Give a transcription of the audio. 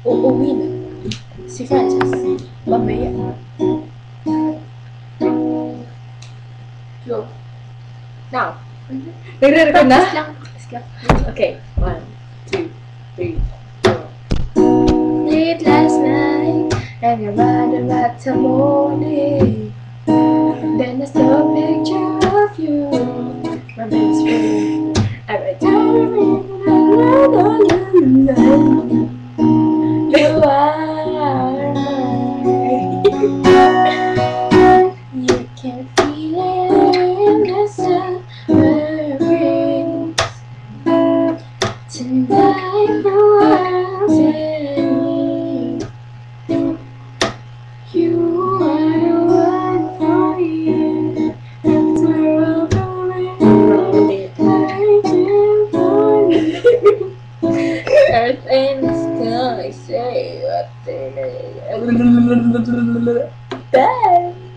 uuwi na si Frances mamaya. Go. Now. Nagre-record na? Practice lang. Practice lang. Okay. 1, 2, 3, 4. Late last night, and I read about the morning. Then I saw a picture of you, my best friend. I read you are mine. You can feel it in the summer breeze. Tonight the world's ending. You are the one for you. After all the rain, I can find you. Earth and sky say what they Bye.